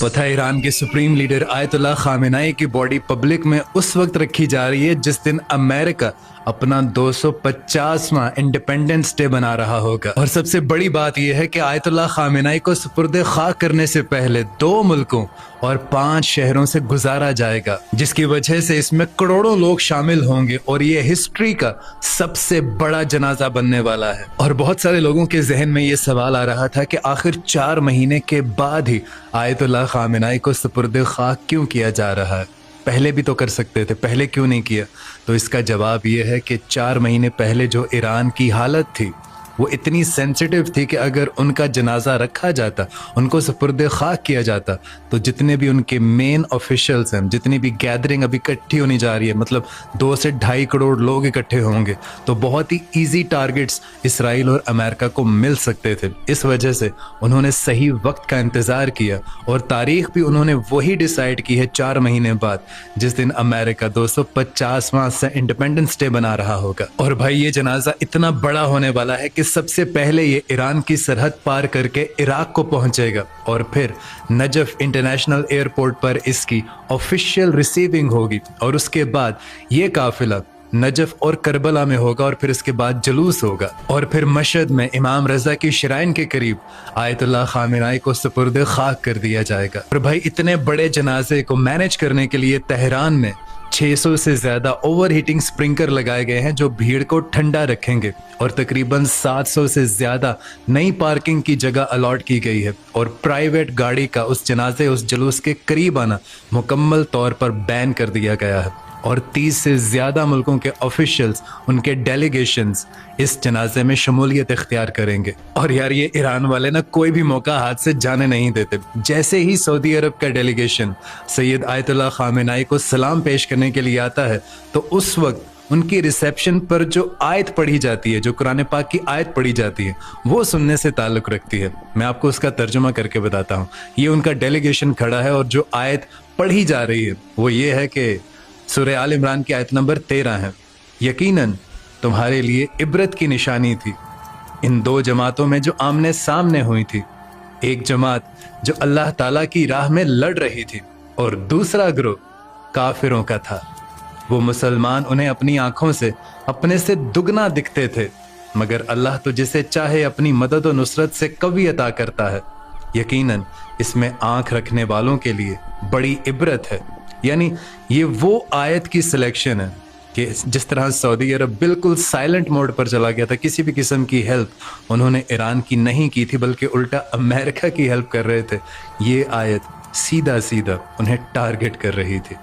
पता है ईरान के सुप्रीम लीडर आयतुल्लाह खामेनाई की बॉडी पब्लिक में उस वक्त रखी जा रही है जिस दिन अमेरिका अपना 250वां इंडिपेंडेंस डे बना रहा होगा। और सबसे बड़ी बात यह है कि आयतुल्लाह खामेनाई को सुपुर्द खाक करने से पहले 2 मुल्कों और 5 शहरों से गुजारा जाएगा, जिसकी वजह से इसमें करोड़ों लोग शामिल होंगे और ये हिस्ट्री का सबसे बड़ा जनाजा बनने वाला है। और बहुत सारे लोगों के जहन में ये सवाल आ रहा था कि आखिर 4 महीने के बाद ही आयतुल्लाह खामेनाई को सुपुर्द खाक क्यों किया जा रहा है, पहले भी तो कर सकते थे, पहले क्यों नहीं किया? तो इसका जवाब ये है कि 4 महीने पहले जो ईरान की हालत थी वो इतनी सेंसिटिव थी कि अगर उनका जनाजा रखा जाता, उनको सुपुर्द खाक किया जाता, तो जितने भी उनके मेन ऑफिशियल्स हैं, जितनी भी गैदरिंग अभी इकट्ठी होनी जा रही है, मतलब 2 से 2.5 करोड़ लोग इकट्ठे होंगे, तो बहुत ही इजी टारगेट्स इसराइल और अमेरिका को मिल सकते थे। इस वजह से उन्होंने सही वक्त का इंतज़ार किया और तारीख भी उन्होंने वही डिसाइड की है 4 महीने बाद, जिस दिन अमेरिका 250वां से इंडिपेंडेंस डे बना रहा होगा। और भाई ये जनाजा इतना बड़ा होने वाला है कि सबसे पहले ये ईरान की सरहद पार करके इराक को पहुंचेगा और फिर नजफ इंटरनेशनल एयरपोर्ट पर इसकी ऑफिशियल रिसीविंग होगी और उसके बाद ये काफिला नजफ और करबला में होगा और फिर इसके बाद जुलूस होगा और फिर मशहद में इमाम रजा की शराइन के करीब आयतुल्लाह खामेनाई को सुपुर्द खाक कर दिया जाएगा। और भाई इतने बड़े जनाजे को मैनेज करने के लिए तेहरान में 600 से ज्यादा ओवर हीटिंग स्प्रिंकलर लगाए गए हैं जो भीड़ को ठंडा रखेंगे और तकरीबन 700 से ज्यादा नई पार्किंग की जगह अलॉट की गई है और प्राइवेट गाड़ी का उस जनाजे उस जुलूस के करीब आना मुकम्मल तौर पर बैन कर दिया गया है और 30 से ज्यादा मुल्कों के ऑफिशियल्स, उनके डेलीगेशंस इस जनाजे में शमूलियत इख्तियार करेंगे। और यार ये ईरान वाले ना कोई भी मौका हाथ से जाने नहीं देते। जैसे ही सऊदी अरब का डेलीगेशन सैयद आयतुल्लाह खामेनाई को सलाम पेश करने के लिए आता है तो उस वक्त उनकी रिसेप्शन पर जो आयत पढ़ी जाती है, जो कुरान पाक की आयत पढ़ी जाती है, वो सुनने से ताल्लुक रखती है। मैं आपको उसका तर्जुमा करके बताता हूँ। ये उनका डेलीगेशन खड़ा है और जो आयत पढ़ी जा रही है वो ये है कि सूरह आल इमरान की आयत नंबर 13 है, यकीनन तुम्हारे लिए इबरत की निशानी थी इन 2 जमातों में जो आमने सामने हुई थी। एक जमात जो अल्लाह ताला की राह में लड़ रही थी और दूसरा ग्रोह काफिरों का था। वो मुसलमान उन्हें अपनी आंखों से अपने से दुगना दिखते थे, मगर अल्लाह तो जिसे चाहे अपनी मदद और नुसरत से कवी अता करता है। यकीनन इसमें आंख रखने वालों के लिए बड़ी इबरत है। यानी ये वो आयत की सिलेक्शन है कि जिस तरह सऊदी अरब बिल्कुल साइलेंट मोड पर चला गया था, किसी भी किस्म की हेल्प उन्होंने ईरान की नहीं की थी बल्कि उल्टा अमेरिका की हेल्प कर रहे थे, ये आयत सीधा सीधा उन्हें टारगेट कर रही थी।